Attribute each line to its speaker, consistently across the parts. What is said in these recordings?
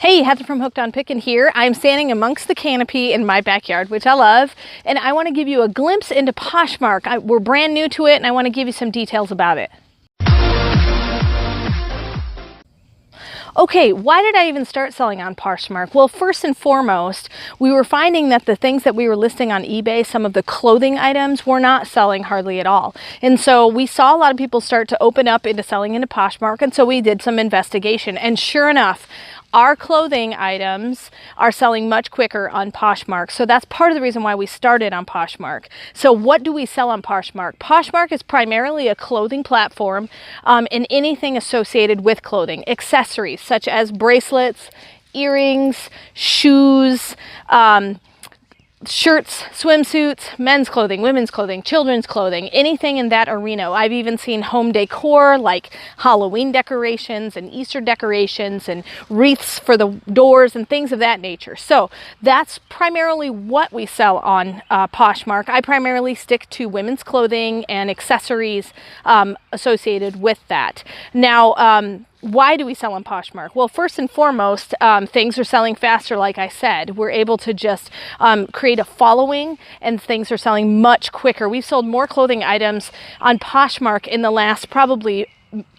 Speaker 1: Hey, Heather from Hooked on Pickin here. I'm standing amongst the canopy in my backyard, which I love, and I want to give you a glimpse into Poshmark. We're brand new to it, and I want to give you some details about it. Okay, why did I even start selling on Poshmark? Well, first and foremost, we were finding that the things that we were listing on eBay, some of the clothing items, were not selling hardly at all. And so we saw a lot of people start to open up into selling into Poshmark, and so we did some investigation. And sure enough, our clothing items are selling much quicker on Poshmark. So that's part of the reason why we started on Poshmark. So what do we sell on Poshmark? Poshmark is primarily a clothing platform and anything associated with clothing, accessories such as bracelets, earrings, shoes, shirts, swimsuits, men's clothing, women's clothing, children's clothing, anything in that arena. I've even seen home decor like Halloween decorations and Easter decorations and wreaths for the doors and things of that nature. So that's primarily what we sell on Poshmark. I primarily stick to women's clothing and accessories associated with that. Now, why do we sell on Poshmark? Well, first and foremost, things are selling faster, like I said. We're able to just create a following, and things are selling much quicker. We've sold more clothing items on Poshmark in the last probably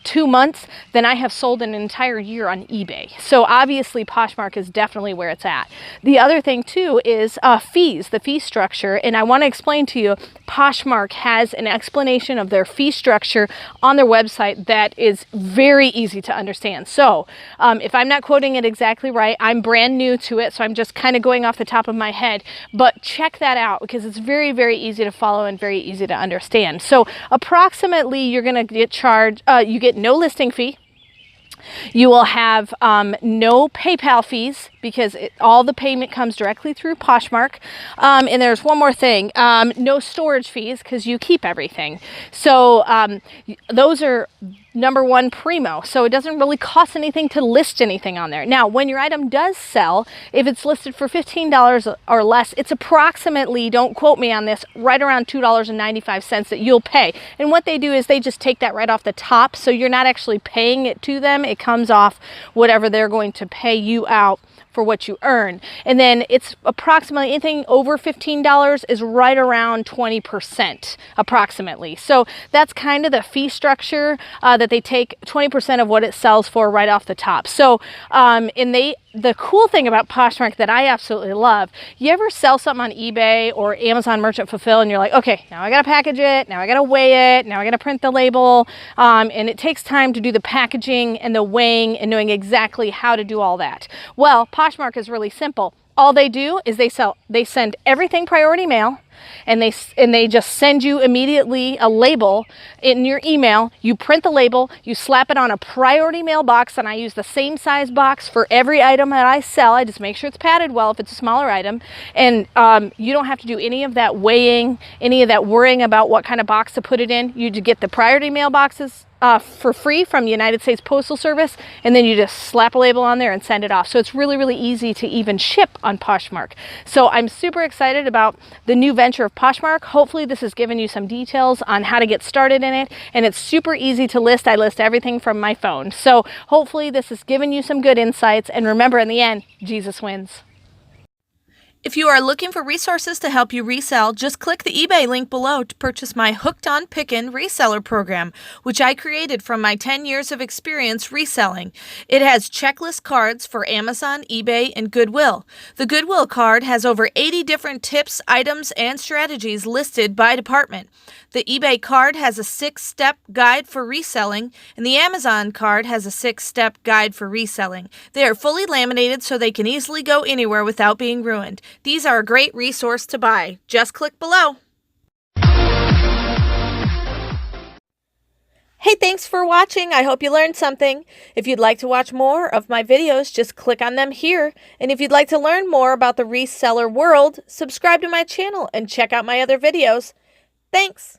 Speaker 1: 2 months than I have sold an entire year on eBay. So obviously Poshmark is definitely where it's at. The other thing too is fees, the fee structure. And I want to explain to you, Poshmark has an explanation of their fee structure on their website that is very easy to understand. So if I'm not quoting it exactly right, I'm brand new to it, so I'm just kind of going off the top of my head, but check that out because it's very, very easy to follow and very easy to understand. So approximately you're going to get charged, you get no listing fee. You will have no PayPal fees because all the payment comes directly through Poshmark. And there's one more thing, no storage fees because you keep everything. So those are number one primo. So it doesn't really cost anything to list anything on there. Now, when your item does sell, if it's listed for $15 or less, it's approximately, don't quote me on this, right around $2.95 that you'll pay. And what they do is they just take that right off the top. So you're not actually paying it to them. It comes off whatever they're going to pay you out for what you earn. And then it's approximately anything over $15 is right around 20% approximately. So that's kind of the fee structure that they take 20% of what it sells for right off the top. So the cool thing about Poshmark that I absolutely love, you ever sell something on eBay or Amazon Merchant Fulfill and you're like, okay, now I gotta package it, now I gotta weigh it, now I gotta print the label, and it takes time to do the packaging and the weighing and knowing exactly how to do all that. Well, Poshmark is really simple. All they do is they send everything priority mail, and they just send you immediately a label in your email. You print the label, you slap it on a priority mail box, and I use the same size box for every item that I sell. I just make sure it's padded well if it's a smaller item, and you don't have to do any of that weighing, any of that worrying about what kind of box to put it in. You get the priority mail boxes for free from the United States Postal Service, and then you just slap a label on there and send it off. So it's really, really easy to even ship on Poshmark. So I'm super excited about the new venture of Poshmark. Hopefully this has given you some details on how to get started in it, and it's super easy to list. I list everything from my phone. So hopefully this has given you some good insights, and remember, in the end, Jesus wins.
Speaker 2: If you are looking for resources to help you resell, just click the eBay link below to purchase my Hooked on Pickin Reseller program, which I created from my 10 years of experience reselling. It has checklist cards for Amazon, eBay, and Goodwill. The Goodwill card has over 80 different tips, items, and strategies listed by department. The eBay card has a 6-step guide for reselling, and the Amazon card has a 6-step guide for reselling. They are fully laminated so they can easily go anywhere without being ruined. These are a great resource to buy. Just click below. Hey, thanks for watching. I hope you learned something. If you'd like to watch more of my videos, just click on them here. And if you'd like to learn more about the reseller world, subscribe to my channel and check out my other videos. Thanks.